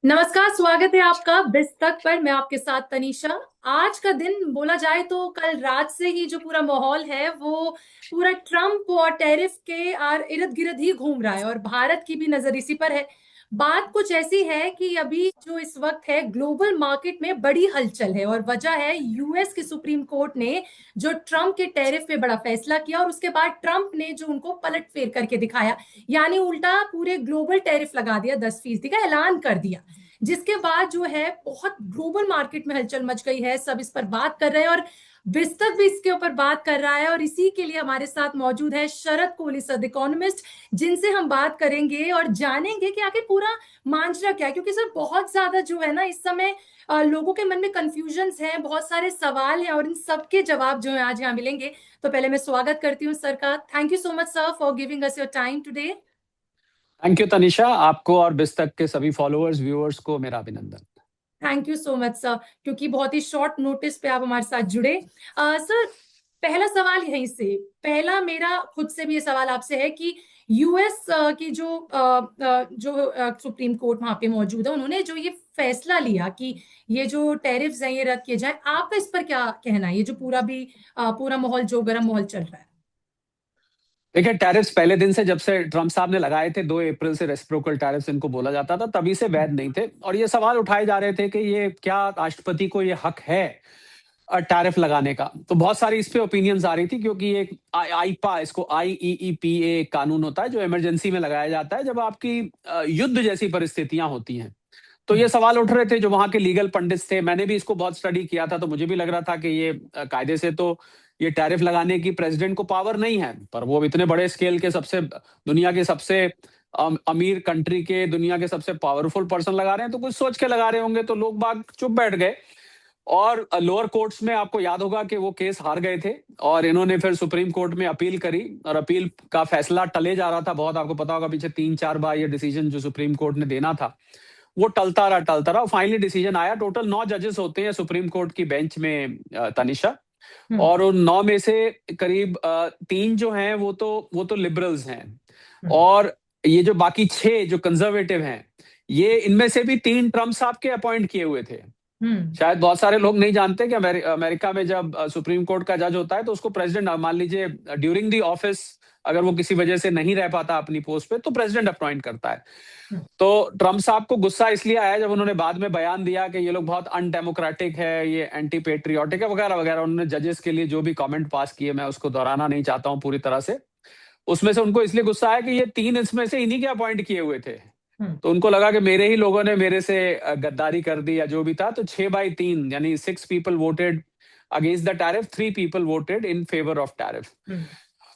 नमस्कार, स्वागत है आपका बिस्तक पर। मैं आपके साथ तनीषा। आज का दिन बोला जाए तो कल रात से ही जो पूरा माहौल है वो पूरा ट्रम्प और टैरिफ के इर्द गिर्द ही घूम रहा है और भारत की भी नजर इसी पर है। बात कुछ ऐसी है कि अभी जो इस वक्त है ग्लोबल मार्केट में बड़ी हलचल है और वजह है यूएस की सुप्रीम कोर्ट ने जो ट्रम्प के टैरिफ पे बड़ा फैसला किया और उसके बाद ट्रम्प ने जो उनको पलट फेर करके दिखाया, यानी उल्टा पूरे ग्लोबल टैरिफ लगा दिया, 10% का ऐलान कर दिया। जिसके बाद जो है बहुत ग्लोबल मार्केट में हलचल मच गई है, सब इस पर बात कर रहे हैं और बिस्तक भी इसके ऊपर बात कर रहा है। और इसी के लिए हमारे साथ मौजूद है शरद कोहली सर, इकोनॉमिस्ट, जिनसे हम बात करेंगे और जानेंगे कि आखिर पूरा मांझरा क्या है। क्योंकि सर बहुत ज्यादा जो है ना इस समय लोगों के मन में कंफ्यूजन्स हैं, बहुत सारे सवाल हैं और इन सबके जवाब जो है आज यहाँ मिलेंगे। तो पहले मैं स्वागत करती हूँ सर का। Thank you so much sir for giving us your time today. Thank you Tanisha, आपको और बिस्तक के सभी फॉलोअर्स व्यूअर्स को मेरा अभिनंदन। Thank you so much sir, क्योंकि बहुत ही शॉर्ट नोटिस पे आप हमारे साथ जुड़े। सर, पहला सवाल यहीं से, पहला मेरा खुद से भी ये सवाल आपसे है कि यूएस की जो सुप्रीम कोर्ट वहां पे मौजूद है, उन्होंने जो ये फैसला लिया कि ये जो टैरिफ्स हैं ये रद्द किए जाए, आपका इस पर क्या कहना है? ये जो पूरा माहौल, जो गर्म माहौल चल रहा है। देखिए, टैरिफ्स पहले दिन से, जब से ट्रम्प साहब ने लगाए थे 2 अप्रैल से रेसिप्रोकल टैरिफ्स इनको बोला जाता था, तभी से वैध नहीं थे। और ये सवाल उठाए जा रहे थे कि ये क्या राष्ट्रपति को ये हक है टैरिफ लगाने का। तो बहुत सारी इस पे ओपिनियंस आ रही थी, क्योंकि ये आईपा, इसको IEEPA कानून होता है जो इमरजेंसी में लगाया जाता है जब आपकी युद्ध जैसी परिस्थितियां होती हैं। तो ये सवाल उठ रहे थे जो वहां के लीगल पंडित थे। मैंने भी इसको बहुत स्टडी किया था, तो मुझे भी लग रहा था कि ये कायदे से तो ये टैरिफ लगाने की प्रेसिडेंट को पावर नहीं है, पर वो इतने बड़े स्केल के सबसे, दुनिया के सबसे अमीर कंट्री के, दुनिया के सबसे पावरफुल पर्सन लगा रहे हैं, तो कुछ सोच के लगा रहे होंगे। तो लोग बाग चुप बैठ गए और लोअर कोर्ट्स में आपको याद होगा कि वो केस हार गए थे और इन्होंने फिर सुप्रीम कोर्ट में अपील करी और अपील का फैसला टले जा रहा था बहुत। आपको पता होगा पीछे 3-4 बार ये डिसीजन जो सुप्रीम कोर्ट ने देना था वो टलता रहा। फाइनली डिसीजन आया। टोटल 9 जजेस होते हैं सुप्रीम कोर्ट की बेंच में तनिषा। और उन 9 में से करीब 3 जो हैं वो तो लिबरल्स हैं। और ये जो बाकी 6 जो कंजर्वेटिव हैं, ये इनमें से भी 3 ट्रम्प साहब के अपॉइंट किए हुए थे। शायद बहुत सारे लोग नहीं जानते कि अमेरिका में जब सुप्रीम कोर्ट का जज होता है तो उसको प्रेसिडेंट, मान लीजिए ड्यूरिंग द ऑफिस अगर वो किसी वजह से नहीं रह पाता अपनी पोस्ट पे, तो प्रेसिडेंट अपॉइंट करता है। तो ट्रम्प साहब को गुस्सा इसलिए आया जब उन्होंने बाद में बयान दिया कि ये लोग बहुत अनडेमोक्रेटिक है, ये एंटी पेट्रियोटिक है, वगैरह वगैरह। उन्होंने जजेस के लिए जो भी कमेंट पास किए, मैं उसको दोहराना नहीं चाहता हूँ पूरी तरह से। उसमें से उनको इसलिए गुस्सा आया कि ये 3 इसमें से इन्हीं के अपॉइंट किए हुए थे। तो उनको लगा कि मेरे ही लोगों ने मेरे से गद्दारी कर दी या जो भी था। तो 6/3 यानी 6 people voted against the tariff, 3 people voted in favour of tariff.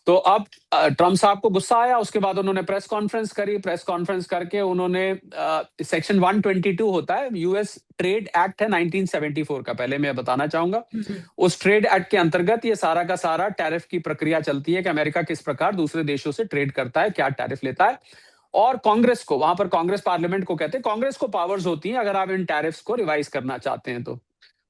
तो अब ट्रम्प साहब को गुस्सा आया। उसके बाद उन्होंने प्रेस कॉन्फ्रेंस करी। प्रेस कॉन्फ्रेंस करके उन्होंने सेक्शन 122 होता है, यूएस ट्रेड एक्ट है 1974 का, पहले मैं बताना चाहूंगा। उस ट्रेड एक्ट के अंतर्गत ये सारा का सारा टैरिफ की प्रक्रिया चलती है कि अमेरिका किस प्रकार दूसरे देशों से ट्रेड करता है, क्या टैरिफ लेता है। और कांग्रेस को, वहां पर कांग्रेस पार्लियामेंट को कहते हैं, कांग्रेस को पावर्स होती हैं अगर आप इन टैरिफ्स को रिवाइज करना चाहते हैं तो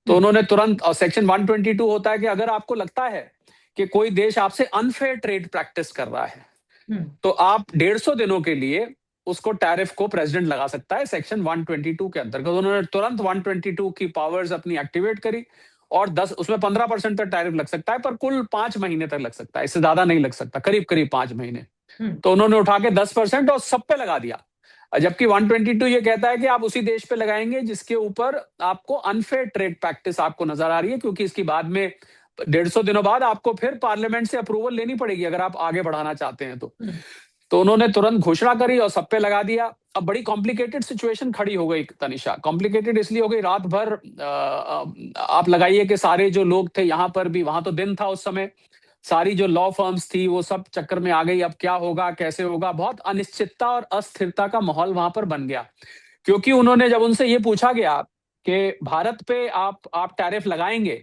उन्होंने तुरंत, सेक्शन 122 होता है कि अगर आपको लगता है कि कोई देश आपसे अनफेयर ट्रेड प्रैक्टिस कर रहा है तो आप 150 दिनों के लिए उसको टैरिफ को प्रेसिडेंट लगा सकता है, सेक्शन 122 के अंतर्गत। उन्होंने तुरंत 122 की पावर्स अपनी एक्टिवेट करी और 10, उसमें 15% तक टैरिफ लग सकता है, पर कुल 5 महीने तक लग सकता है, इससे ज्यादा नहीं लग सकता, करीब करीब 5 महीने। तो उन्होंने उठा के 10% और सब पे लगा दिया। जबकि 122 ये कहता है कि आप उसी देश पे लगाएंगे जिसके ऊपर आपको अनफेयर ट्रेड प्रैक्टिस आपको नजर आ रही है, क्योंकि इसकी बाद में 150 दिनों बाद आपको फिर पार्लियामेंट से अप्रूवल लेनी पड़ेगी अगर आप आगे बढ़ाना चाहते हैं तो उन्होंने तुरंत घोषणा करी और सब पे लगा दिया। अब बड़ी कॉम्प्लिकेटेड सिचुएशन खड़ी हो गई तनिषा। कॉम्प्लिकेटेड इसलिए हो गई, रात भर आप लगाइए कि सारे जो लोग थे यहां पर भी, वहां तो दिन था उस समय, सारी जो लॉ फर्म्स थी वो सब चक्कर में आ गई। अब क्या होगा, कैसे होगा, बहुत अनिश्चितता और अस्थिरता का माहौल वहां पर बन गया। क्योंकि उन्होंने, जब उनसे ये पूछा गया कि भारत पे आप टैरिफ लगाएंगे,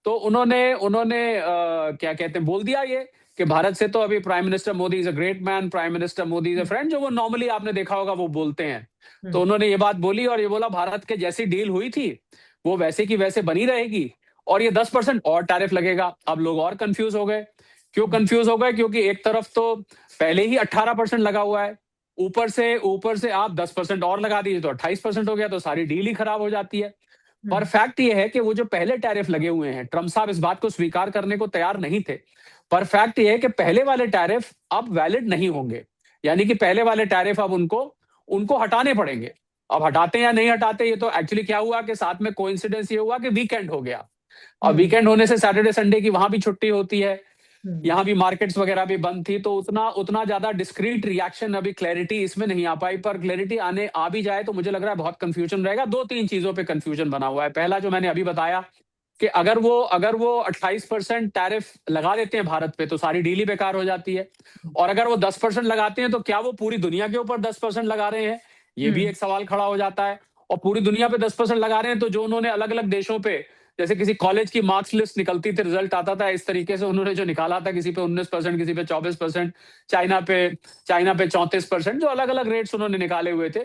तो उन्होंने उन्होंने क्या कहते हैं, बोल दिया ये कि भारत से तो अभी prime minister Modi is a great man, prime minister Modi is a friend, जो वो नॉर्मली आपने देखा होगा वो बोलते हैं। तो उन्होंने ये बात बोली और ये बोला भारत के जैसी डील हुई थी वो वैसे की वैसे बनी रहेगी और ये 10% और टैरिफ लगेगा। अब लोग और कंफ्यूज हो गए। क्यों कंफ्यूज हो गए? क्योंकि एक तरफ तो पहले ही 18% लगा हुआ है ऊपर से आप 10% और लगा दीजिए तो 28% हो गया, तो सारी डील ही खराब हो जाती है। और हम्म। फैक्ट ये है कि वो जो पहले टैरिफ लगे हुए हैं, ट्रम्प साहब इस बात को स्वीकार करने को तैयार नहीं थे, पर फैक्ट ये है कि पहले वाले टैरिफ अब वैलिड नहीं होंगे। यानी कि पहले वाले टैरिफ अब उनको उनको हटाने पड़ेंगे। अब हटाते या नहीं हटाते, ये तो एक्चुअली क्या हुआ कि साथ में कोइंसिडेंस ये हुआ कि वीकेंड हो गया। और हम्म। वीकेंड होने से सैटरडे संडे की वहां भी छुट्टी होती है, हम्म। यहाँ भी मार्केट्स वगैरह भी बंद थी, तो उतना उतना ज्यादा डिस्क्रीट रिएक्शन, अभी क्लैरिटी इसमें नहीं आ पाई। पर क्लैरिटी आ भी जाए तो मुझे लग रहा है बहुत कंफ्यूजन रहेगा। दो तीन चीजों पे कंफ्यूजन बना हुआ है। पहला जो मैंने अभी बताया कि अगर वो 28% टैरिफ लगा देते हैं भारत पे, तो सारी डील ही बेकार हो जाती है। और अगर वो 10% लगाते हैं, तो क्या वो पूरी दुनिया के ऊपर 10% लगा रहे हैं, ये भी हम्म। एक सवाल खड़ा हो जाता है। और पूरी दुनिया पे 10% लगा रहे हैं, तो जो उन्होंने अलग अलग देशों पे, जैसे किसी कॉलेज की मार्क्स लिस्ट निकलती थी, रिजल्ट आता था, इस तरीके से उन्होंने जो निकाला था, किसी पे 19%, किसी पे 24%, चाइना पे चाइना पे 34%, जो अलग अलग रेट्स उन्होंने निकाले हुए थे,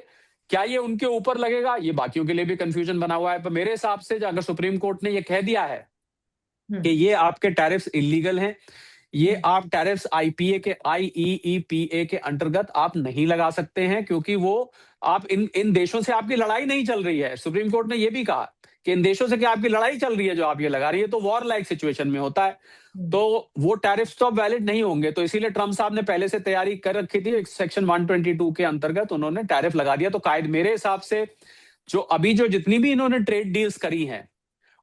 क्या ये उनके ऊपर लगेगा, ये बाकियों के लिए भी कंफ्यूजन बना हुआ है। पर मेरे हिसाब से अगर सुप्रीम कोर्ट ने ये कह दिया है कि हम्म। ये आपके टैरिफ्स इलीगल हैं, ये हम्म। आप टैरिफ्स आईपीए के आईईईपीए के अंतर्गत आप नहीं लगा सकते हैं, क्योंकि वो आप इन इन देशों से आपकी लड़ाई नहीं चल रही है। सुप्रीम कोर्ट ने ये भी कहा कि इन देशों से क्या आपकी लड़ाई चल रही है जो आप ये लगा रही है, तो वॉर लाइक सिचुएशन में होता है, हम्म। तो वो टैरिफ्स तो अब वैलिड नहीं होंगे। तो इसीलिए ट्रम्प साहब ने पहले से तैयारी कर रखी थी, सेक्शन 122 के अंतर्गत उन्होंने टैरिफ लगा दिया। तो कायद मेरे हिसाब से जो जितनी भी इन्होंने ट्रेड डील्स करी हैं,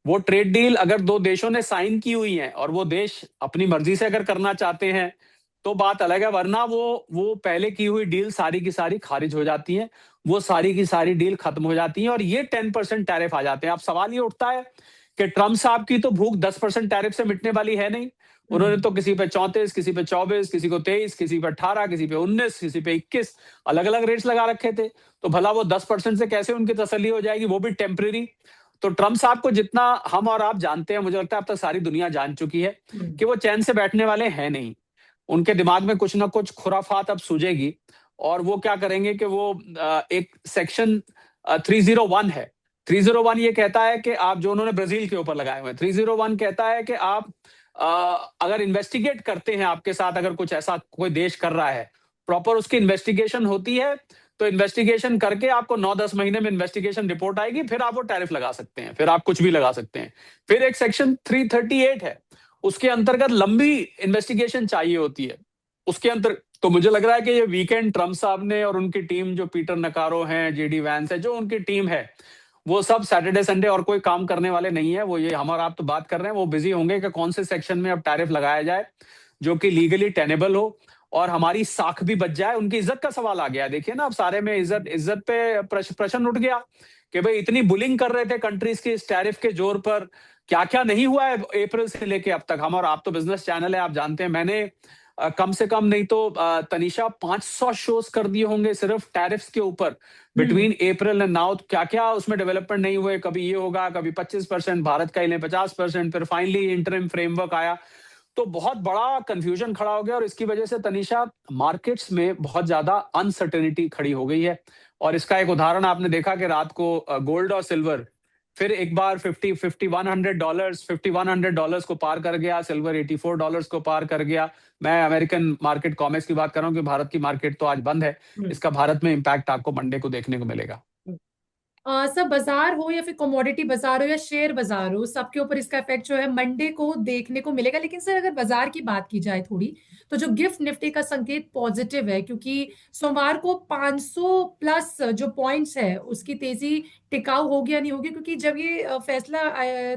वो ट्रेड डील अगर दो देशों ने साइन की हुई है और वो देश अपनी मर्जी से अगर करना चाहते हैं, तो बात अलग है, वरना वो पहले की हुई डील सारी की सारी खारिज हो जाती हैं, वो सारी की सारी डील खत्म हो जाती हैं, और ये 10% टैरिफ आ जाते हैं। अब सवाल ये उठता है कि ट्रम्प साहब की तो भूख 10% टैरिफ से मिटने वाली है नहीं। उन्होंने हम्म। तो किसी पे 34, किसी पे 24, किसी को 23, किसी पे 18, किसी पे 19, किसी पे 21 अलग अलग रेट्स लगा रखे थे। तो भला वो 10% से कैसे उनकी तसल्ली हो जाएगी, वो भी टेम्परेरी। तो ट्रम्प साहब को जितना हम और आप जानते हैं, मुझे लगता है अब तक सारी दुनिया जान चुकी है हम्म। कि वो चैन से बैठने वाले हैं नहीं। उनके दिमाग में कुछ ना कुछ खुराफात अब सूझेगी, और वो क्या करेंगे कि वो एक सेक्शन 301 है। 301 ये कहता है कि आप, जो उन्होंने ब्राजील के ऊपर लगाए हुए हैं, 301 कहता है कि आप अ, अगर इन्वेस्टिगेट करते हैं आपके साथ, अगर कुछ ऐसा कोई देश कर रहा है, प्रॉपर उसकी इन्वेस्टिगेशन होती है, तो इन्वेस्टिगेशन करके आपको 9-10 महीने में इन्वेस्टिगेशन रिपोर्ट आएगी, फिर आप वो टैरिफ लगा सकते हैं, फिर आप कुछ भी लगा सकते हैं। फिर एक सेक्शन 338 है, उसके अंतर्गत लंबी इन्वेस्टिगेशन चाहिए होती है उसके अंतर। तो मुझे लग रहा है कि ये वीकेंड ट्रम्प साहब ने और उनकी टीम, जो पीटर नकारो हैं, जेडी वैंस है, जो उनकी टीम है, वो सब सैटरडे संडे और कोई काम करने वाले नहीं है। वो ये हम और आप तो बात कर रहे हैं, वो बिजी होंगे कि कौन से सेक्शन में अब टैरिफ लगाया जाए जो कि लीगली टेनेबल हो और हमारी साख भी बच जाए। उनकी इज्जत का सवाल आ गया, देखिए ना, अब सारे में इज्जत इज्जत पे प्रश्न उठ गया कि भाई इतनी बुलिंग कर रहे थे कंट्रीज की इस टैरिफ के जोर पर, क्या क्या नहीं हुआ है अप्रैल से लेके अब तक। हम और आप तो बिजनेस चैनल है, आप जानते हैं, मैंने कम से कम नहीं तो तनिषा 500 शोज कर दिए होंगे सिर्फ टैरिफ्स के ऊपर hmm. Between April and now. क्या क्या उसमें डेवलपमेंट नहीं हुए, कभी ये होगा, कभी 25%, भारत का ही लें 50%, फिर फाइनली इंटरिम फ्रेमवर्क आया। तो बहुत बड़ा कंफ्यूजन खड़ा हो गया, और इसकी वजह से तनिषा मार्केट्स में बहुत ज्यादा अनसर्टेनिटी खड़ी हो गई है। और इसका एक उदाहरण आपने देखा कि रात को गोल्ड और सिल्वर फिर एक बार $5,100 को पार कर गया, सिल्वर $84 को पार कर गया। मैं अमेरिकन मार्केट कॉमेक्स की बात कर रहा हूँ कि भारत की मार्केट तो आज बंद है। हम्म। इसका भारत में इम्पैक्ट आपको मंडे को देखने को मिलेगा। सब बाजार हो या फिर कमोडिटी बाजार हो या शेयर बाजार हो, सबके ऊपर इसका इफेक्ट जो है मंडे को देखने को मिलेगा। लेकिन सर अगर बाजार की बात की जाए थोड़ी, तो जो गिफ्ट निफ्टी का संकेत पॉजिटिव है, क्योंकि सोमवार को 500 प्लस जो पॉइंट्स है उसकी तेजी टिकाऊ होगी या नहीं होगी, क्योंकि जब ये फैसला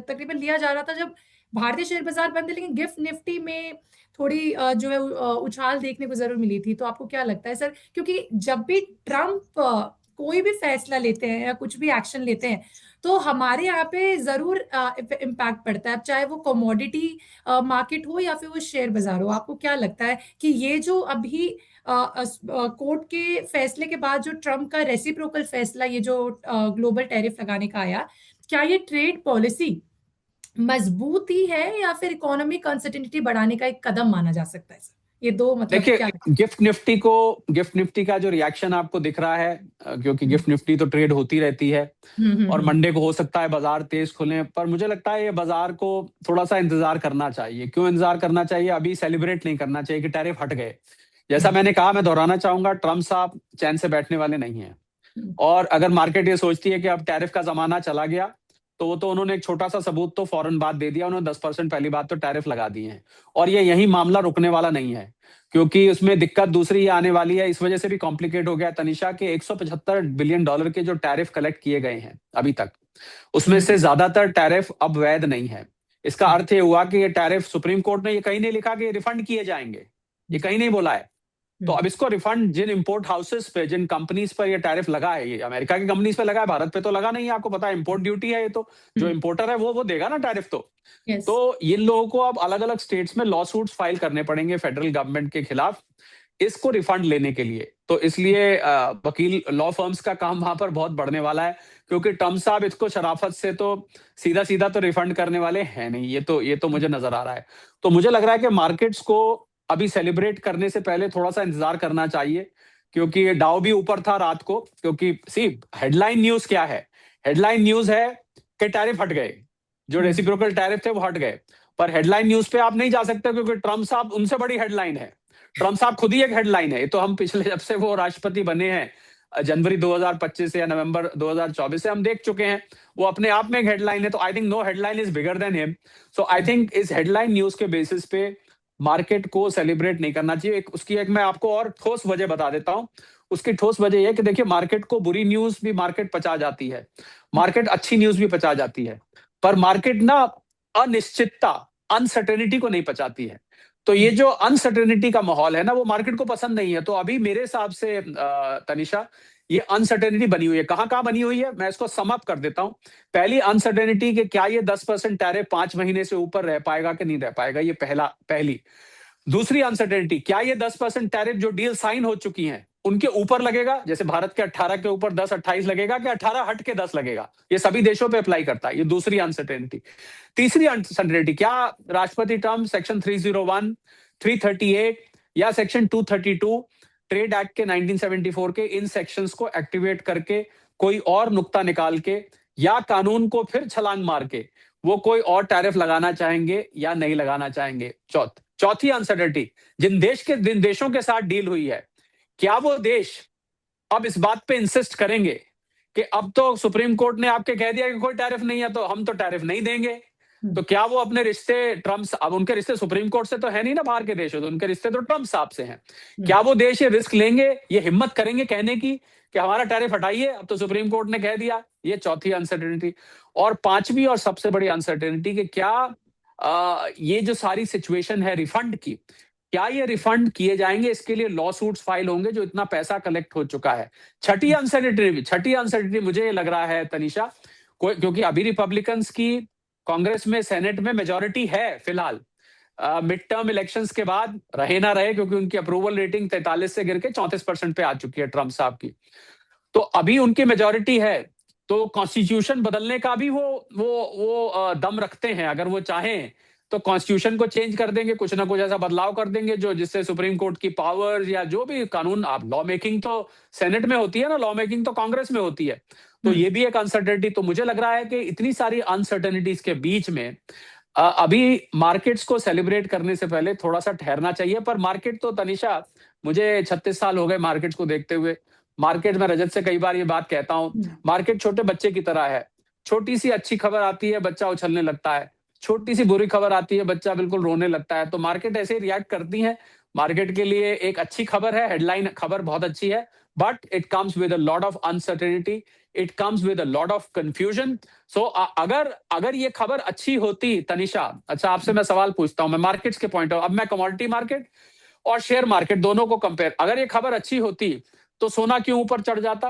तकरीबन लिया जा रहा था जब भारतीय शेयर बाजार बंद है, लेकिन गिफ्ट निफ्टी में थोड़ी जो है उछाल देखने को जरूर मिली थी। तो आपको क्या लगता है सर, क्योंकि जब भी ट्रम्प कोई भी फैसला लेते हैं या कुछ भी एक्शन लेते हैं, तो हमारे यहाँ पे जरूर इम्पैक्ट पड़ता है, अब चाहे वो कमोडिटी मार्केट हो या फिर वो शेयर बाजार हो। आपको क्या लगता है कि ये जो अभी कोर्ट के फैसले के बाद जो ट्रम्प का रेसिप्रोकल फैसला, ये जो ग्लोबल टैरिफ लगाने का आया, क्या ये ट्रेड पॉलिसी मजबूती है या फिर इकोनॉमिक अनसर्टेनिटी बढ़ाने का एक कदम माना जा सकता है सर? ये दो मतलब देखिए, क्या। गिफ्ट निफ्टी का जो रिएक्शन आपको दिख रहा है, क्योंकि हम्म। गिफ्ट निफ्टी तो ट्रेड होती रहती है, और हम्म। मंडे को हो सकता है बाजार तेज खुले, पर मुझे लगता है ये बाजार को थोड़ा सा इंतजार करना चाहिए। क्यों इंतजार करना चाहिए? अभी सेलिब्रेट नहीं करना चाहिए कि टैरिफ हट गए, जैसा मैंने कहा, मैं दोहराना चाहूंगा, ट्रम्प साहब चैन से बैठने वाले नहीं हैं। और अगर मार्केट ये सोचती है कि अब टैरिफ का जमाना चला गया, तो वो तो उन्होंने एक छोटा सा सबूत तो फौरन बाद दे दिया, उन्होंने 10% पहली बात तो टैरिफ लगा दिए हैं। और ये यही मामला रुकने वाला नहीं है, क्योंकि उसमें दिक्कत दूसरी ये आने वाली है। इस वजह से भी कॉम्प्लिकेट हो गया तनिषा के $175 बिलियन के जो टैरिफ कलेक्ट किए गए हैं अभी तक, उसमें से ज्यादातर टैरिफ अब वैध नहीं है। इसका अर्थ ये हुआ कि ये टैरिफ, सुप्रीम कोर्ट ने ये कहीं नहीं लिखा कि ये रिफंड किए जाएंगे, ये कहीं नहीं बोला है। तो अब इसको रिफंड जिन इंपोर्ट हाउसेस पे, जिन कंपनीज पर ये टैरिफ लगा है, ये अमेरिका की कंपनीज पे लगा है, भारत पे तो लगा नहीं है, आपको पता है इंपोर्ट ड्यूटी है, ये तो जो इंपोर्टर है वो देगा ना टैरिफ। तो इन लोगों को अब अलग अलग स्टेट्स में लॉ सूट्स फाइल करने पड़ेंगे फेडरल गवर्नमेंट के खिलाफ इसको रिफंड लेने के लिए। तो इसलिए वकील लॉ फर्म्स का काम वहां पर बहुत बढ़ने वाला है, क्योंकि ट्रम्प साहब इसको शराफत से तो सीधा सीधा तो रिफंड करने वाले हैं नहीं, ये तो मुझे नजर आ रहा है। तो मुझे लग रहा है कि मार्केट्स को अभी सेलिब्रेट करने से पहले थोड़ा सा इंतजार करना चाहिए, क्योंकि डाउ भी ऊपर था रात को। क्योंकि सी हेडलाइन न्यूज क्या है? हेडलाइन न्यूज है कि टैरिफ हट गए, जो रेसिप्रोकल टैरिफ थे वो हट गए। पर हेडलाइन न्यूज पे आप नहीं जा सकते, क्योंकि ट्रम्प साहब उनसे बड़ी हेडलाइन है। ट्रम्प साहब खुद ही एक हेडलाइन है। ये तो हम पिछले, जब से वो राष्ट्रपति बने हैं जनवरी 2025 से या नवंबर 2024 से हम देख चुके हैं, वो अपने आप में एक हेडलाइन है। तो I think no headline is bigger than him. So I think इस हेडलाइन न्यूज के बेसिस पे मार्केट को सेलिब्रेट नहीं करना चाहिए। उसकी एक मैं आपको और ठोस वजह बता देता हूं। उसकी ठोस वजह यह कि देखिए, मार्केट को बुरी न्यूज भी मार्केट पचा जाती है, मार्केट अच्छी न्यूज भी पचा जाती है, पर मार्केट ना अनिश्चितता, अनसर्टेनिटी को नहीं पचाती है। तो ये जो अनसर्टेनिटी का माहौल है ना, वो मार्केट को पसंद नहीं है। तो अभी मेरे हिसाब से तनिषा, ये अनसर्टेनिटी बनी हुई है। कहां कहां बनी हुई है, मैं इसको सम अप कर देता हूं। पहली अनसर्टेनिटी कि क्या ये 10% टैरिफ 5 महीने से ऊपर रह पाएगा कि नहीं रह पाएगा, ये पहली। दूसरी अनसर्टेनिटी, क्या ये 10% टैरिफ जो डील साइन हो चुकी हैं उनके ऊपर लगेगा, जैसे भारत के 18 के ऊपर 10, 28 लगेगा, कि 18 हट के 10 लगेगा? ये सभी देशों पे अप्लाई करता है। ये दूसरी अनसर्टेनिटी। तीसरी अनसर्टेनिटी, क्या राष्ट्रपति ट्रम्प सेक्शन 301, 338 या सेक्शन 232 ट्रेड एक्ट के 1974 के इन सेक्शंस को एक्टिवेट करके कोई और नुक्ता निकाल के या कानून को फिर छलांग मार के वो कोई और टैरिफ लगाना चाहेंगे या नहीं लगाना चाहेंगे? चौथी अनसर्टेनिटी, जिन देशों के साथ डील हुई है, क्या वो देश अब इस बात पे इंसिस्ट करेंगे कि अब तो सुप्रीम कोर्ट ने आपके कह दिया कि कोई टैरिफ नहीं है, तो हम तो टैरिफ नहीं देंगे? तो क्या वो अपने रिश्ते ट्रम्प, अब उनके रिश्ते सुप्रीम कोर्ट से तो है नहीं ना, बाहर के देश हो, तो उनके रिश्ते तो ट्रम्प साहब से हैं। क्या वो देश ये रिस्क लेंगे, ये हिम्मत करेंगे कहने की कि हमारा टैरिफ हटाइए, अब तो सुप्रीम कोर्ट ने कह दिया? ये चौथी अनसर्टेनिटी। और पांचवी और सबसे बड़ी अनसर्टेनिटी, कि क्या ये जो सारी सिचुएशन है रिफंड की, क्या ये रिफंड किए जाएंगे? इसके लिए लॉ सूट्स फाइल होंगे, जो इतना पैसा कलेक्ट हो चुका है। छठी अनसर्टेनिटी मुझे ये लग रहा है तनिषा, क्योंकि अभी रिपब्लिकन्स की कांग्रेस में, सेनेट में मेजोरिटी है फिलहाल, मिड टर्म इलेक्शंस के बाद, रहे ना रहे, क्योंकि उनकी अप्रूवल रेटिंग 43 से गिर के 34% पे आ चुकी है ट्रम्प साहब की। तो अभी उनकी मेजोरिटी है, तो कॉन्स्टिट्यूशन बदलने का भी वो दम रखते हैं। अगर वो चाहें तो कॉन्स्टिट्यूशन को चेंज कर देंगे, कुछ ना कुछ ऐसा बदलाव कर देंगे जो जिससे सुप्रीम कोर्ट की पावर्स या जो भी कानून, आप लॉ मेकिंग तो सेनेट में होती है ना, लॉ मेकिंग तो कांग्रेस में होती है। तो ये भी एक अनसर्टेनिटी। तो मुझे लग रहा है कि इतनी सारी अनसर्टेनिटीज के बीच में अभी मार्केट्स को सेलिब्रेट करने से पहले थोड़ा सा ठहरना चाहिए। पर मार्केट तो तनिषा, मुझे 36 साल हो गए मार्केट्स को देखते हुए। मार्केट में, रजत से कई बार ये बात कहता हूं, मार्केट छोटे बच्चे की तरह है। छोटी सी अच्छी खबर आती है, बच्चा उछलने लगता है, छोटी सी बुरी खबर आती है, बच्चा बिल्कुल रोने लगता है। तो मार्केट ऐसे ही रिएक्ट करती है। मार्केट के लिए एक अच्छी खबर है, हेडलाइन खबर बहुत अच्छी है, but it comes with a lot of uncertainty, it comes with a lot of confusion. So अगर ये खबर अच्छी होती तनिषा, अच्छा आपसे मैं सवाल पूछता हूं, मैं मार्केट्स के पॉइंट ऑफ, अब मैं कमोडिटी मार्केट और शेयर मार्केट दोनों को कंपेयर, अगर ये खबर अच्छी होती तो सोना क्यों ऊपर चढ़ जाता?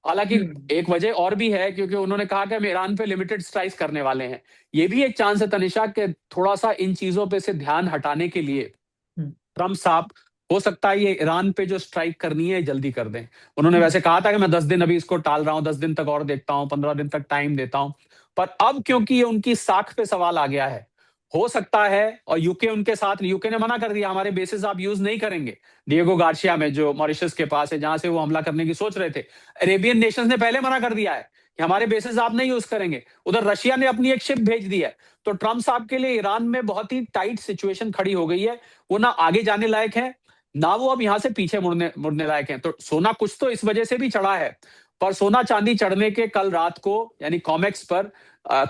हालांकि एक वजह और भी है, क्योंकि उन्होंने कहा कि हम ईरान पे लिमिटेड स्ट्राइक्स करने वाले हैं। ये भी एक चांस है तनिषा के थोड़ा सा इन चीजों पे से ध्यान हटाने के लिए ट्रम्प साहब, हो सकता है ये ईरान पे जो स्ट्राइक करनी है जल्दी कर दें। उन्होंने वैसे कहा था कि मैं 10 दिन अभी इसको टाल रहा हूं, 10 दिन तक और देखता हूं, 15 दिन तक टाइम देता हूं। पर अब क्योंकि ये उनकी साख पे सवाल आ गया है, हो सकता है, और यूके उनके साथ, यूके ने मना कर दिया हमारे बेसिस आप यूज नहीं करेंगे, डिएगो गार्सिया में जो मॉरिशस के पास है, जहां से वो हमला करने की सोच रहे थे। अरेबियन नेशंस ने पहले मना कर दिया है कि हमारे बेसिस आप नहीं यूज करेंगे। उधर रशिया ने अपनी एक शिप भेज दी है। तो ट्रम्प साहब के लिए ईरान में बहुत ही टाइट सिचुएशन खड़ी हो गई है। वो ना आगे जाने लायक है, ना वो अब यहाँ से पीछे मुड़ने मुड़ने लायक है। तो सोना कुछ तो इस वजह से भी चढ़ा है, पर सोना चांदी चढ़ने के कल रात को यानी कॉमेक्स पर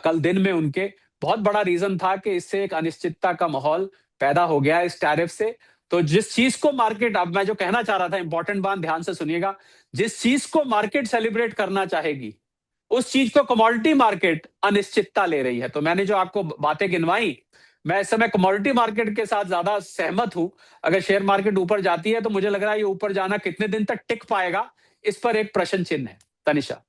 कल दिन में उनके बहुत बड़ा रीजन था कि इससे एक अनिश्चितता का माहौल पैदा हो गया इस टैरिफ से। तो जिस चीज को मार्केट, अब मैं जो कहना चाह रहा था, इंपॉर्टेंट बात ध्यान से सुनिएगा, जिस चीज को मार्केट सेलिब्रेट करना चाहेगी उस चीज को कमोडिटी मार्केट अनिश्चितता ले रही है। तो मैंने जो आपको बातें गिनवाई, मैं इस समय कमोडिटी मार्केट के साथ ज्यादा सहमत हूं। अगर शेयर मार्केट ऊपर जाती है तो मुझे लग रहा है ये ऊपर जाना कितने दिन तक टिक पाएगा, इस पर एक प्रश्न चिन्ह है। तनिषा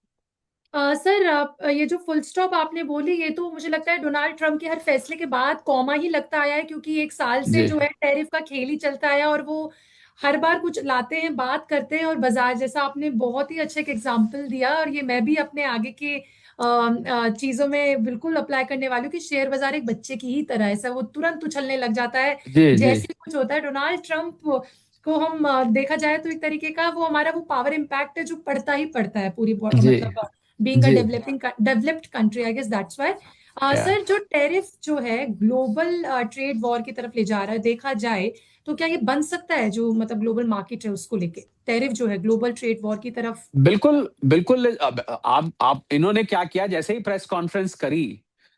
सर, ये जो फुल स्टॉप आपने बोली, ये तो मुझे लगता है डोनाल्ड ट्रंप के हर फैसले के बाद कॉमा ही लगता आया है, क्योंकि एक साल से जी जो है टैरिफ का खेल ही चलता आया, और वो हर बार कुछ लाते हैं, बात करते हैं, और बाजार, जैसा आपने बहुत ही अच्छे एक एग्जांपल दिया, और ये मैं भी अपने आगे के चीजों में बिल्कुल अप्लाई करने वाली हूँ कि शेयर बाजार एक बच्चे की ही तरह है, ऐसा वो तुरंत उछलने लग जाता है जी जी जैसे ही कुछ होता है। डोनाल्ड ट्रंप को हम देखा जाए तो एक तरीके का वो हमारा वो पावर इम्पैक्ट है जो पड़ता ही पड़ता है पूरी जी मतलब बीइंग अ जी developed country, I guess that's why. या सर, जो टैरिफ जो है ग्लोबल ट्रेड वॉर की तरफ ले जा रहा है, देखा जाए तो क्या ये बन सकता है, जो मतलब ग्लोबल मार्केट है उसको लेके टैरिफ जो है ग्लोबल ट्रेड वॉर की तरफ? बिल्कुल बिल्कुल। अब आप इन्होंने क्या किया, जैसे ही प्रेस कॉन्फ्रेंस करी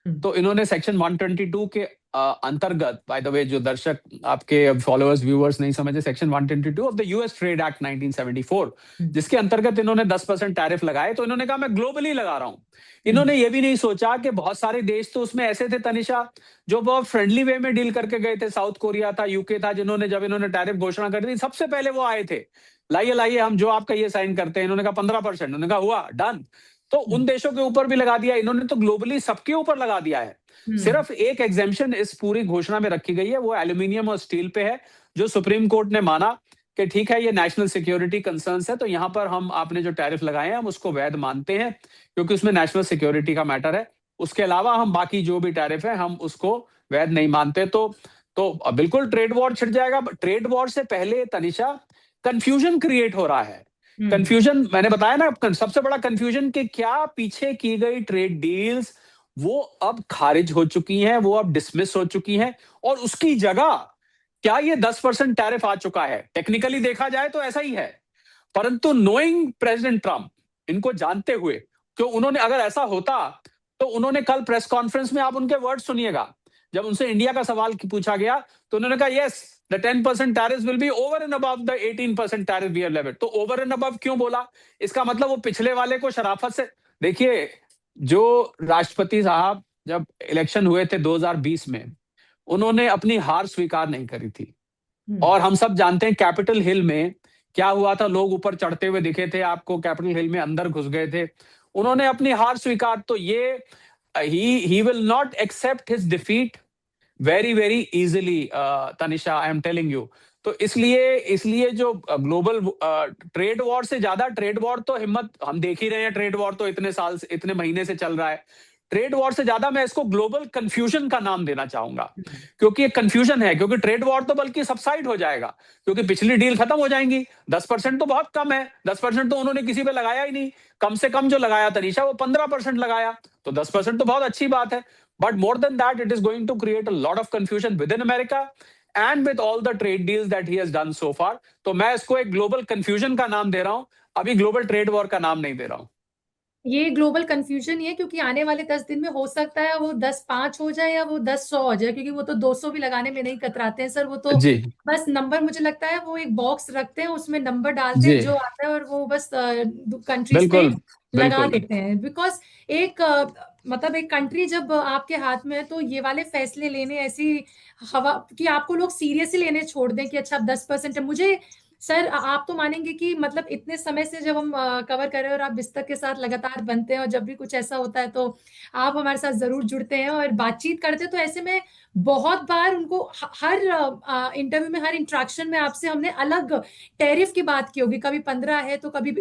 हम्म। तो इन्होंने सेक्शन 122 के अंतर्गत, बाय द वे जो दर्शक आपके फॉलोअर्स व्यूअर्स नहीं समझे, section 122 of the US trade act 1974, हम्म। जिसके अंतर्गत इन्होंने 10% टैरिफ लगाए। तो इन्होंने कहा मैं ग्लोबली लगा रहा हूं। हम्म। इन्होंने ये भी नहीं सोचा कि बहुत सारे देश तो उसमें ऐसे थे तनिषा, जो बहुत फ्रेंडली वे में डील करके गए थे। साउथ कोरिया था, यूके था, जिन्होंने जब इन्होंने टैरिफ घोषणा कर दी सबसे पहले वो आए थे, लाइए लाइए हम जो आपका ये साइन करते हैं। इन्होंने कहा 15%, उन्होंने कहा हुआ डन। तो उन हम्म। देशों के ऊपर भी लगा दिया इन्होंने, तो ग्लोबली सबके ऊपर लगा दिया है। हम्म। सिर्फ एक एग्जेम्पशन इस पूरी घोषणा में रखी गई है, वो एल्यूमिनियम और स्टील पे है, जो सुप्रीम कोर्ट ने माना कि ठीक है ये नेशनल सिक्योरिटी कंसर्न्स है, तो यहां पर हम आपने जो टैरिफ लगाए हैं हम उसको वैध मानते हैं, क्योंकि उसमें नेशनल सिक्योरिटी का मैटर है। उसके अलावा हम बाकी जो भी टैरिफ है हम उसको वैध नहीं मानते। तो बिल्कुल ट्रेड वॉर छिड़ जाएगा। ट्रेड वॉर से पहले तनिषा कंफ्यूजन क्रिएट हो रहा है। हम्म। कंफ्यूजन मैंने बताया ना, सबसे बड़ा कंफ्यूजन कि क्या पीछे की गई ट्रेड डील्स वो अब खारिज हो चुकी हैं, वो अब डिसमिस हो चुकी हैं, और उसकी जगह क्या ये 10% टैरिफ आ चुका है। टेक्निकली देखा जाए तो ऐसा ही है, परंतु नोइंग प्रेसिडेंट ट्रम्प, इनको जानते हुए, क्यों उन्होंने, अगर ऐसा होता तो उन्होंने कल प्रेस कॉन्फ्रेंस में, आप उनके वर्ड सुनिएगा, जब उनसे इंडिया का सवाल पूछा गया तो उन्होंने कहा yes the 10% tariff will be over and above the 18% tariff we have levied. तो ओवर एंड अबव क्यों बोला? इसका मतलब वो पिछले वाले को शराफत से, देखिए, जो राष्ट्रपति साहब जब इलेक्शन हुए थे 2020 में, उन्होंने अपनी हार स्वीकार नहीं करी थी। हम्म। और हम सब जानते हैं कैपिटल हिल में क्या हुआ था, लोग ऊपर चढ़ते हुए दिखे थे आपको, कैपिटल हिल में अंदर घुस गए थे। उन्होंने अपनी हार स्वीकार, तो ये he will not accept his defeat very very easily. Tanisha, I am telling you. तो इसलिए इसलिए जो ग्लोबल ट्रेड वॉर से ज्यादा, ट्रेड वॉर तो हिम्मत हम देख ही रहे हैं, ट्रेड वॉर तो इतने साल से, इतने महीने से चल रहा है। ट्रेड वॉर से ज्यादा मैं इसको ग्लोबल कंफ्यूजन का नाम देना चाहूंगा, हम्म। क्योंकि एक कंफ्यूजन है, क्योंकि ट्रेड वॉर तो बल्कि सबसाइड हो जाएगा, क्योंकि पिछली डील खत्म हो जाएंगी। 10% तो बहुत कम है, 10% तो उन्होंने किसी पे लगाया ही नहीं। कम से कम जो लगाया तनीषा वो 15% लगाया, तो 10% तो बहुत अच्छी बात है। But more than that, it is going to create a lot of confusion within America and with all the trade deals that he has done so far. तो मैं इसको एक ग्लोबल कंफ्यूजन का नाम दे रहा हूं, अभी ग्लोबल ट्रेड वॉर का नाम नहीं दे रहा हूं। ये ग्लोबल कंफ्यूजन ही है, क्योंकि आने वाले 10 दिन में हो सकता है वो 10-5 हो जाए या वो 10-100 हो जाए, क्योंकि वो तो 200 भी लगाने में नहीं कतराते हैं सर। वो तो जी बस नंबर, मुझे लगता है वो एक बॉक्स रखते हैं, उसमें नंबर डालते जी हैं जो आता है, और वो बस कंट्रीज पे बिल्कुल लगा बिल्कुल देते हैं। बिकॉज एक मतलब एक कंट्री जब आपके हाथ में है, तो ये वाले फैसले लेने, ऐसी हवा कि आपको लोग सीरियसली लेने छोड़ दें कि अच्छा अब 10% है। मुझे सर, आप तो मानेंगे कि मतलब इतने समय से जब हम कवर कर रहे हैं, और आप बिस्तर के साथ लगातार बनते हैं, और जब भी कुछ ऐसा होता है तो आप हमारे साथ जरूर जुड़ते हैं और बातचीत करते हैं। तो ऐसे में बहुत बार उनको हर इंटरव्यू में, हर इंट्रैक्शन में आपसे हमने अलग टैरिफ की बात की होगी, कभी 15 है तो कभी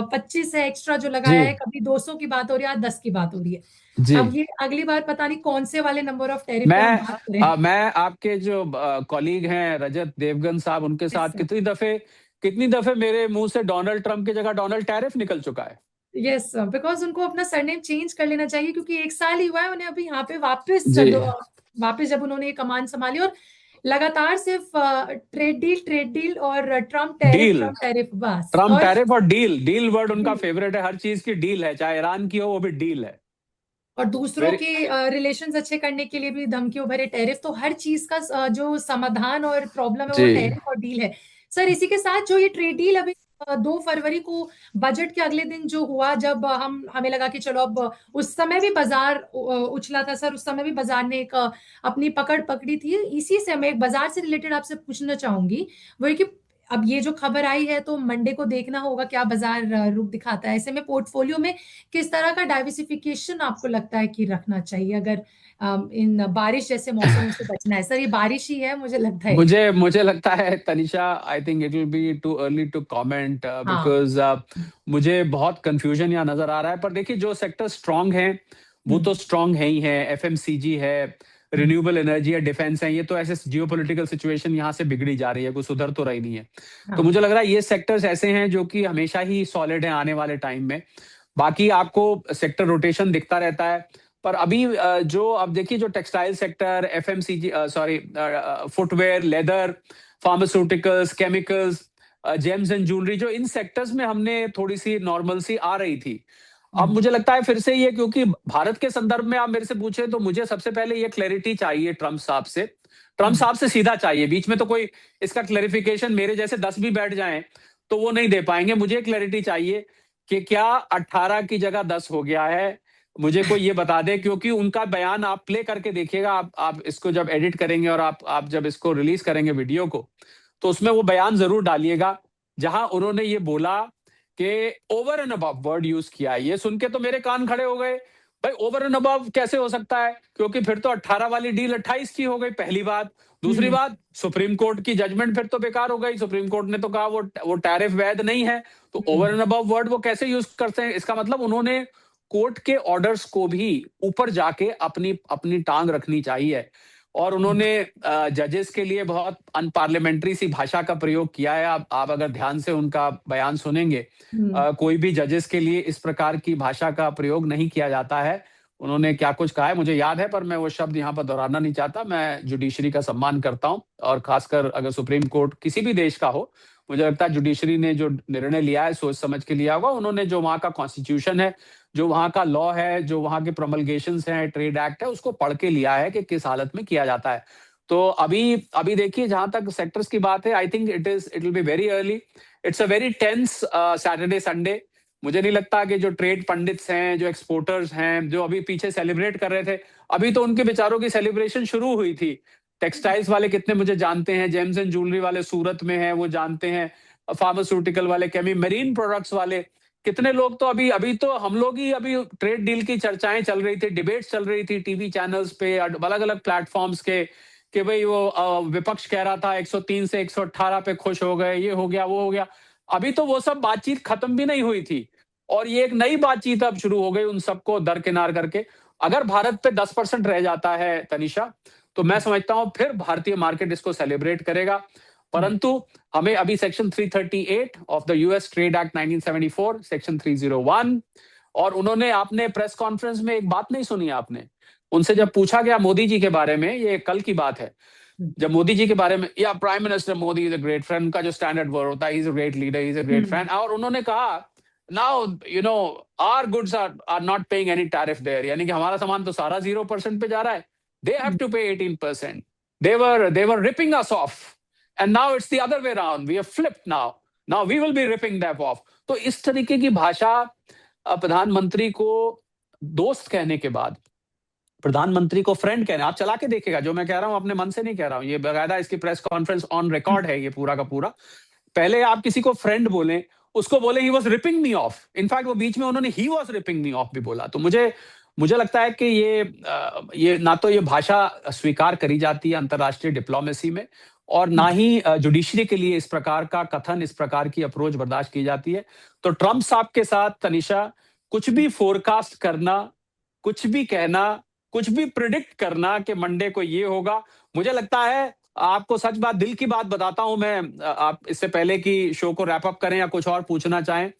25 है एक्स्ट्रा जो जी लगाया है, कभी 200 की बात हो रही है, 10 की बात हो रही है। जी। अब ये अगली बार पता नहीं कौन से वाले नंबर ऑफ टैरिफ पे हम मैं बात करें। मैं आपके जो कॉलीग हैं रजत देवगन साहब, उनके साथ यस कितनी दफे मेरे मुंह से डोनाल्ड ट्रंप की जगह डोनाल्ड टैरिफ निकल चुका है। यस, बिकॉज उनको अपना सरनेम चेंज कर लेना चाहिए, क्योंकि एक साल ही हुआ है उन्हें अभी यहाँ पे वापस जी वापस जब उन्होंने ये कमान संभाली। और लगातार सिर्फ ट्रेड डील और डील, ट्रम्प टैरिफ बस। ट्रम्प और टैरिफ और डील, डील वर्ड उनका डील, फेवरेट है, हर चीज की डील है, चाहे ईरान की हो वो भी डील है। और दूसरों वेरी के रिलेशंस अच्छे करने के लिए भी धमकियों भरे टैरिफ। तो हर चीज का जो समाधान और प्रॉब्लम है वो जी। टैरिफ और डील है। सर, इसी के साथ जो ये ट्रेड डील अभी 2 फरवरी को बजट के अगले दिन जो हुआ, जब हमें लगा कि चलो अब, उस समय भी बाजार उछला था सर, उस समय भी बाजार ने एक अपनी पकड़ पकड़ी थी। इसी से मैं एक बाजार से रिलेटेड आपसे पूछना चाहूंगी, वो है कि अब ये जो खबर आई है तो मंडे को देखना होगा क्या बाजार रुख दिखाता है। ऐसे में पोर्टफोलियो में किस तरह का डाइवर्सिफिकेशन आपको लगता है कि रखना चाहिए, अगर इन बारिश जैसे मौसमों से बचना है? सर, ये बारिश ही है मुझे लगता है कि। मुझे मुझे लगता है Tanisha, I think it will be too early to comment, हाँ। बिकॉज मुझे बहुत कंफ्यूजन यहाँ नजर आ रहा है। पर देखिए, जो सेक्टर स्ट्रांग हैं वो तो हम्म। स्ट्रांग है ही है, एफएमसीजी है, हम्म। रिन्यूएबल एनर्जी है, डिफेंस है। ये तो ऐसे जियोपॉलिटिकल सिचुएशन यहाँ से बिगड़ी जा रही है, कुछ सुधर तो रही नहीं है। तो हाँ। मुझे लग रहा है ये सेक्टर्स ऐसे हैं जो कि हमेशा ही सॉलिड है आने वाले टाइम में। बाकी आपको सेक्टर रोटेशन दिखता रहता है। पर अभी जो अब देखिए, जो textile sector, FMCG, sorry, footwear, leather, pharmaceuticals, chemicals, James and jewellery, जो इन सेक्टर्स में हमने थोड़ी सी नॉर्मल सी आ रही थी, अब हम्म। मुझे लगता है फिर से ये, क्योंकि भारत के संदर्भ में आप मेरे से पूछे तो मुझे सबसे पहले ये क्लैरिटी चाहिए ट्रम्प साहब से। ट्रम्प हम्म। साहब से सीधा चाहिए, बीच में तो कोई इसका क्लैरिफिकेशन मेरे जैसे 10 भी बैठ जाएं तो वो नहीं दे पाएंगे। मुझे क्लैरिटी चाहिए कि क्या 18 की जगह 10 हो गया है। मुझे कोई ये बता दे, क्योंकि उनका बयान आप प्ले करके देखिएगा, आप इसको जब एडिट करेंगे और आप जब इसको रिलीज करेंगे वीडियो को, तो उसमें वो बयान जरूर डालिएगा जहां उन्होंने ये बोला कि over and above word use किया है। ये सुन के तो मेरे कान खड़े हो गए। भाई, ओवर एंड अबव कैसे हो सकता है? क्योंकि फिर तो 18 वाली डील 28 की हो गई, पहली बात। दूसरी हम्म। बात, सुप्रीम कोर्ट की जजमेंट फिर तो बेकार हो गई। सुप्रीम कोर्ट ने तो कहा वो टैरिफ वैध नहीं है। तो over hmm. And above word वो कैसे यूज करते हैं? इसका मतलब उन्होंने कोर्ट के ऑर्डर्स को भी ऊपर जाके अपनी अपनी टांग रखनी चाहिए। और उन्होंने जजेस के लिए बहुत अनपार्लियामेंट्री सी भाषा का प्रयोग किया है। आप अगर ध्यान से उनका बयान सुनेंगे, हम्म। कोई भी जजेस के लिए इस प्रकार की भाषा का प्रयोग नहीं किया जाता है। उन्होंने क्या कुछ कहा है मुझे याद है, पर मैं वो शब्द यहाँ पर दोहराना नहीं चाहता। मैं जुडिशरी का सम्मान करता हूँ, और खासकर अगर सुप्रीम कोर्ट किसी भी देश का हो, मुझे लगता है जुडिशरी ने जो निर्णय लिया है सोच समझ के लिया होगा। उन्होंने जो वहाँ का कॉन्स्टिट्यूशन है, जो वहाँ का लॉ है, जो वहाँ के प्रोमलगेशंस हैं, ट्रेड एक्ट है, उसको पढ़ के लिया है कि किस हालत में किया जाता है। तो अभी अभी देखिए, जहां तक सेक्टर्स की बात है, I think it will be very early. It's a very tense Saturday Sunday. मुझे नहीं लगता कि जो ट्रेड पंडित्स हैं, जो एक्सपोर्टर्स हैं, जो अभी पीछे सेलिब्रेट कर रहे थे, अभी तो उनके बेचारों की सेलिब्रेशन शुरू हुई थी। टेक्सटाइल्स वाले कितने मुझे जानते हैं, जेम्स एंड ज्वेलरी वाले सूरत में हैं, वो जानते हैं। फार्मास्यूटिकल वाले, केमी मरीन प्रोडक्ट्स वाले, कितने लोग तो अभी अभी तो हम लोग ही अभी ट्रेड डील की चर्चाएं चल रही थी, डिबेट्स चल रही थी टीवी चैनल्स पे, अलग अलग प्लेटफॉर्म्स के, कि भाई वो विपक्ष कह रहा था 103 से 118 पे खुश हो गए, ये हो गया वो हो गया। अभी तो वो सब बातचीत खत्म भी नहीं हुई थी, और ये एक नई बातचीत अब शुरू हो गई उन सबको दरकिनार करके। अगर भारत पे 10% रह जाता है तनिषा, तो मैं समझता हूं फिर भारतीय मार्केट इसको सेलिब्रेट करेगा। हम्म। परंतु हमें अभी section 338 of the US trade act 1974, section 301, और उन्होंने, आपने प्रेस कॉन्फ्रेंस में एक बात नहीं सुनी आपने? उनसे जब पूछा गया मोदी जी के बारे में, ये कल की बात है, जब मोदी जी के बारे में, या prime minister Modi is a great friend का जो स्टैंडर्ड वर्ड होता है, he is a great leader, he is a great hmm. Friend, और उन्होंने कहा now are goods are not paying any tariff there, यानी कि हमारा सामान तो सारा 0% पे जा रहा है, दे हैव टू पे 18%। they were ripping us off, and now it's the other way around, we have flipped now we will be ripping them off। तो इस तरीके की भाषा प्रधानमंत्री को दोस्त कहने के बाद, प्रधानमंत्री को फ्रेंड कहना, आप चला के देखिएगा, जो मैं कह रहा हूं अपने मन से नहीं कह रहा हूं, ये बकायदा इसकी प्रेस कॉन्फ्रेंस ऑन रिकॉर्ड है ये पूरा का पूरा। पहले आप किसी को फ्रेंड बोले, उसको बोले he was ripping me of, in fact वो बीच में उन्होंने he was ripping me of भी बोला। तो मुझे मुझे लगता है कि ये ना तो ये भाषा स्वीकार करी जाती है अंतर्राष्ट्रीय डिप्लोमेसी में, और ना ही जुडिशरी के लिए इस प्रकार का कथन, इस प्रकार की अप्रोच बर्दाश्त की जाती है। तो ट्रंप साहब के साथ तनिषा, कुछ भी फोरकास्ट करना, कुछ भी कहना, कुछ भी प्रिडिक्ट करना कि मंडे को ये होगा, मुझे लगता है, आपको सच बात, दिल की बात बताता हूं मैं, आप इससे पहले कि शो को रैप अप करें या कुछ और पूछना चाहें,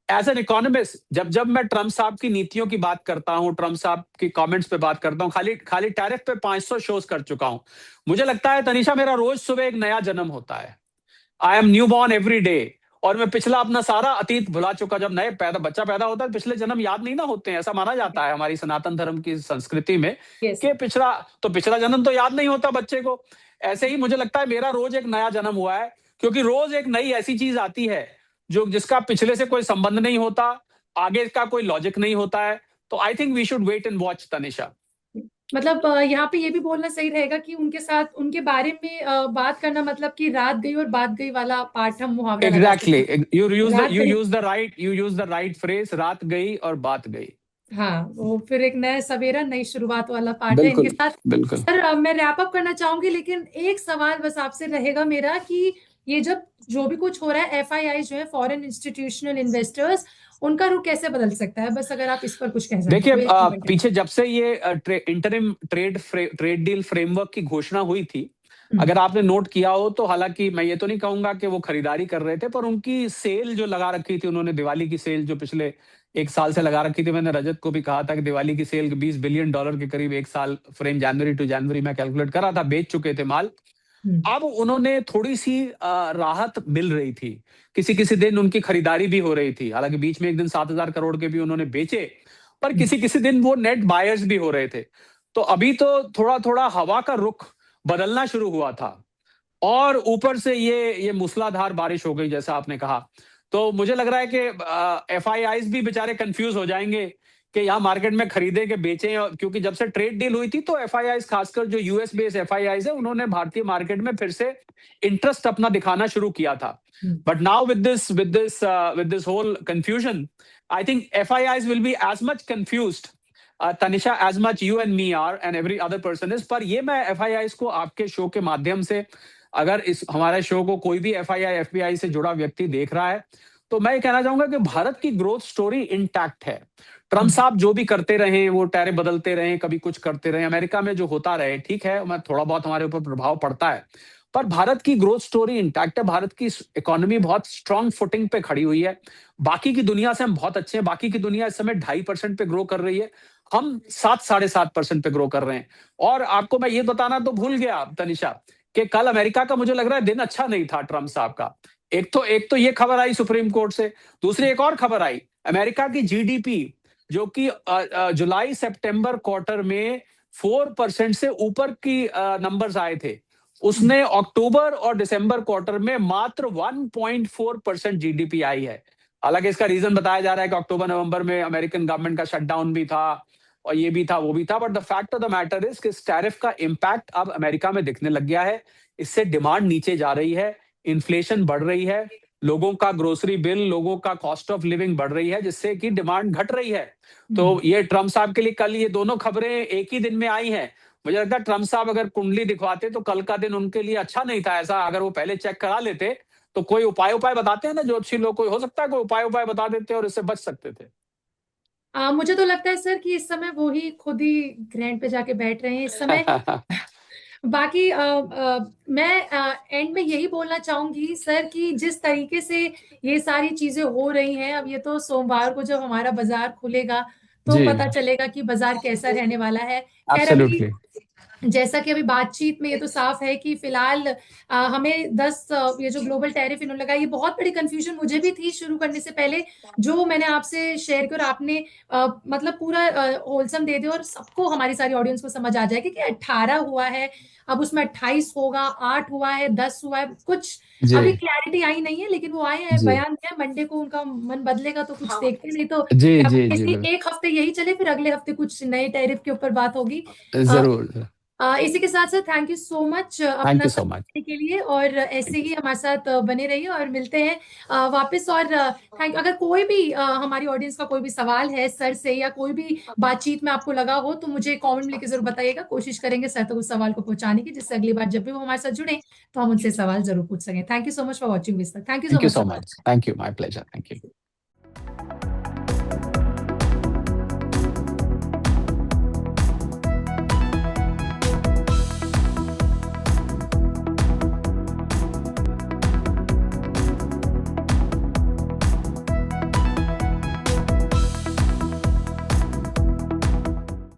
एज एन इकोनॉमिस्ट, जब जब मैं ट्रम्प साहब की नीतियों की बात करता हूं, ट्रम्प साहब की कमेंट्स पे बात करता हूं, खाली खाली टैरिफ पे 500 शोज कर चुका हूं। मुझे लगता है तनिषा, मेरा रोज सुबह एक नया जन्म होता है। I am new born every day. और मैं पिछला अपना सारा अतीत भुला चुका। जब नए बच्चा पैदा होता है, पिछले जन्म याद नहीं ना होते हैं, ऐसा माना जाता है हमारी सनातन धर्म की संस्कृति में यस। कि पिछला जन्म तो याद नहीं होता बच्चे को। ऐसे ही मुझे लगता है मेरा रोज एक नया जन्म हुआ है, क्योंकि रोज एक नई ऐसी चीज आती है जो जिसका पिछले से कोई संबंध नहीं होता, आगे का कोई लॉजिक नहीं होता है। तो I think we should wait and watch, Tanisha. मतलब यहाँ पे ये भी बोलना सही रहेगा कि उनके साथ उनके बारे में बात करना मतलब कि रात गई और बात गई वाला पाठ हम मुहावरा लगा एग्जैक्टली, सकते हैं। रात गई। You use the right phrase, रात गई और बात गई। हाँ, वो फिर एक नया सवेरा नई शुरुआत वाला पार्ट है इनके बिल्कुल साथ। बिल्कुल। सर मैं रैप अप करना चाहूंगी, लेकिन एक सवाल बस आपसे रहेगा मेरा कि ये जब जो भी कुछ हो रहा है, एफआईआई जो है फॉरेन इंस्टीट्यूशनल इन्वेस्टर्स, उनका रुख कैसे बदल सकता है? बस अगर आप इस पर कुछ कह जाएं देखिए, तो एक कमेंट है। पीछे जब से ये इंटरिम ट्रेड डील फ्रेमवर्क की घोषणा हुई थी, हम्म। अगर आपने नोट किया हो तो, हालांकि मैं ये तो नहीं कहूंगा कि वो खरीदारी कर रहे थे, पर उनकी सेल जो लगा रखी थी उन्होंने, दिवाली की सेल जो पिछले एक साल से लगा रखी थी, मैंने रजत को भी कहा था कि दिवाली की सेल $20 बिलियन के करीब एक साल फ्रेम, जनवरी टू जनवरी में कैलकुलेट करा था, बेच चुके थे माल। हम्म। अब उन्होंने थोड़ी सी राहत मिल रही थी, किसी किसी दिन उनकी खरीदारी भी हो रही थी। हालांकि बीच में एक दिन 7,000 करोड़ के भी उन्होंने बेचे, पर हम्म। किसी किसी दिन वो नेट बायर्स भी हो रहे थे। तो अभी तो थोड़ा थोड़ा हवा का रुख बदलना शुरू हुआ था, और ऊपर से ये मूसलाधार बारिश हो गई, जैसा आपने कहा। तो मुझे लग रहा है कि एफआईआईज भी बेचारे कंफ्यूज हो जाएंगे कि यहाँ मार्केट में खरीदे के बेचें, क्योंकि जब से ट्रेड डील हुई थी तो एफआईआईज, खासकर जो यूएस बेस्ड एफआईआईज है, उन्होंने भारतीय मार्केट में फिर से इंटरेस्ट अपना दिखाना शुरू किया था। Hmm. But now with this whole confusion, I think FIIs will be as much confused, Tanisha, as much you and me are and every other person is. पर ये मैं एफआईआईज को आपके शो के माध्यम से, अगर इस हमारे शो को कोई भी एफआईआई एफबीआई से जुड़ा व्यक्ति देख रहा है, तो मैं ये कहना चाहूंगा कि भारत की ग्रोथ स्टोरी इंटैक्ट है। ट्रम्प हम्म। साहब जो भी करते रहे, वो टैरिफ बदलते रहे, कभी कुछ करते रहे, अमेरिका में जो होता रहे, ठीक है, मैं थोड़ा बहुत हमारे ऊपर प्रभाव पड़ता है, पर भारत की ग्रोथ स्टोरी इंटैक्ट है। भारत की इकोनॉमी बहुत स्ट्रांग फुटिंग पे खड़ी हुई है। बाकी की दुनिया से हम बहुत अच्छे हैं। बाकी की दुनिया इस समय 2.5% पे ग्रो कर रही है, हम 7-7.5% पे ग्रो कर रहे हैं। और आपको मैं ये बताना तो भूल गया, तनिषा, कि कल अमेरिका का मुझे लग रहा है दिन अच्छा नहीं था ट्रम्प साहब का। एक तो ये खबर आई सुप्रीम कोर्ट से, दूसरी एक और खबर आई, अमेरिका की जीडीपी, जो कि जुलाई सितंबर क्वार्टर में 4% से ऊपर की नंबर्स आए थे, उसने अक्टूबर और दिसंबर क्वार्टर में मात्र 1.4% जीडीपी आई है। हालांकि इसका रीजन बताया जा रहा है कि अक्टूबर नवंबर में अमेरिकन गवर्नमेंट का शटडाउन भी था, और ये भी था, वो भी था, but the fact of the matter is कि इस टैरिफ का इम्पैक्ट अब अमेरिका में दिखने लग गया है। इससे डिमांड नीचे जा रही है, इन्फ्लेशन बढ़ रही है, लोगों का ग्रोसरी बिल, लोगों का कॉस्ट ऑफ लिविंग बढ़ रही है, जिससे कि डिमांड घट रही है। तो ये ट्रम्प साहब के लिए कल ये दोनों खबरें एक ही दिन में आई हैं। मुझे लगता है ट्रम्प साहब अगर कुंडली दिखवाते तो कल का दिन उनके लिए अच्छा नहीं था। ऐसा अगर वो पहले चेक करा लेते, तो कोई उपाय बताते हैं ना ज्योतिषी लोग, कोई हो सकता है कोई उपाय बता देते और इससे बच सकते थे। मुझे तो लगता है सर कि इस समय वो ही खुद ही ग्रैंड पे जाके बैठ रहे हैं इस समय। बाकी मैं एंड में यही बोलना चाहूंगी सर कि जिस तरीके से ये सारी चीजें हो रही हैं, अब ये तो सोमवार को जब हमारा बाजार खुलेगा तो जी, पता चलेगा कि बाजार कैसा रहने वाला है। खैर अभी एब्सोल्युटली। जैसा कि अभी बातचीत में ये तो साफ है कि फिलहाल हमें 10 ये जो ग्लोबल टैरिफ इन्होंने लगाया, ये बहुत बड़ी कंफ्यूजन मुझे भी थी शुरू करने से पहले, जो मैंने आपसे शेयर किया और आपने मतलब पूरा होलसम दे दिया और सबको, हमारी सारी ऑडियंस को समझ आ जाएगी कि 18 हुआ है, अब उसमें 28 होगा, 8 हुआ है, 10 हुआ है, कुछ जी अभी क्लैरिटी आई नहीं है, लेकिन वो आए हैं, जी बयान दिया, मंडे को उनका मन बदलेगा तो कुछ देखते, नहीं तो जी अब जी जी, इसी बिल्कुल। एक हफ्ते यही चले, फिर अगले हफ्ते कुछ नए टैरिफ के ऊपर बात होगी। जरूर। इसी के साथ साथ thank you so much thank अपना यू समय सो मच। देने के लिए, और ऐसे ही हमारे साथ बने रहिए और मिलते हैं वापस। और थैंक, अगर कोई भी हमारी ऑडियंस का कोई भी सवाल है सर से, या कोई भी बातचीत में आपको लगा हो, तो मुझे कमेंट में लिख के जरूर बताइएगा, कोशिश करेंगे सर तक उस सवाल को पहुंचाने की, जिससे अगली बार जब भी वो हमारे साथ जुड़े तो हम उनसे सवाल जरूर पूछ सकें। Thank you so much for watching this तक। Thank you so thank you much so sir. Much. Thank you, my pleasure. Thank you.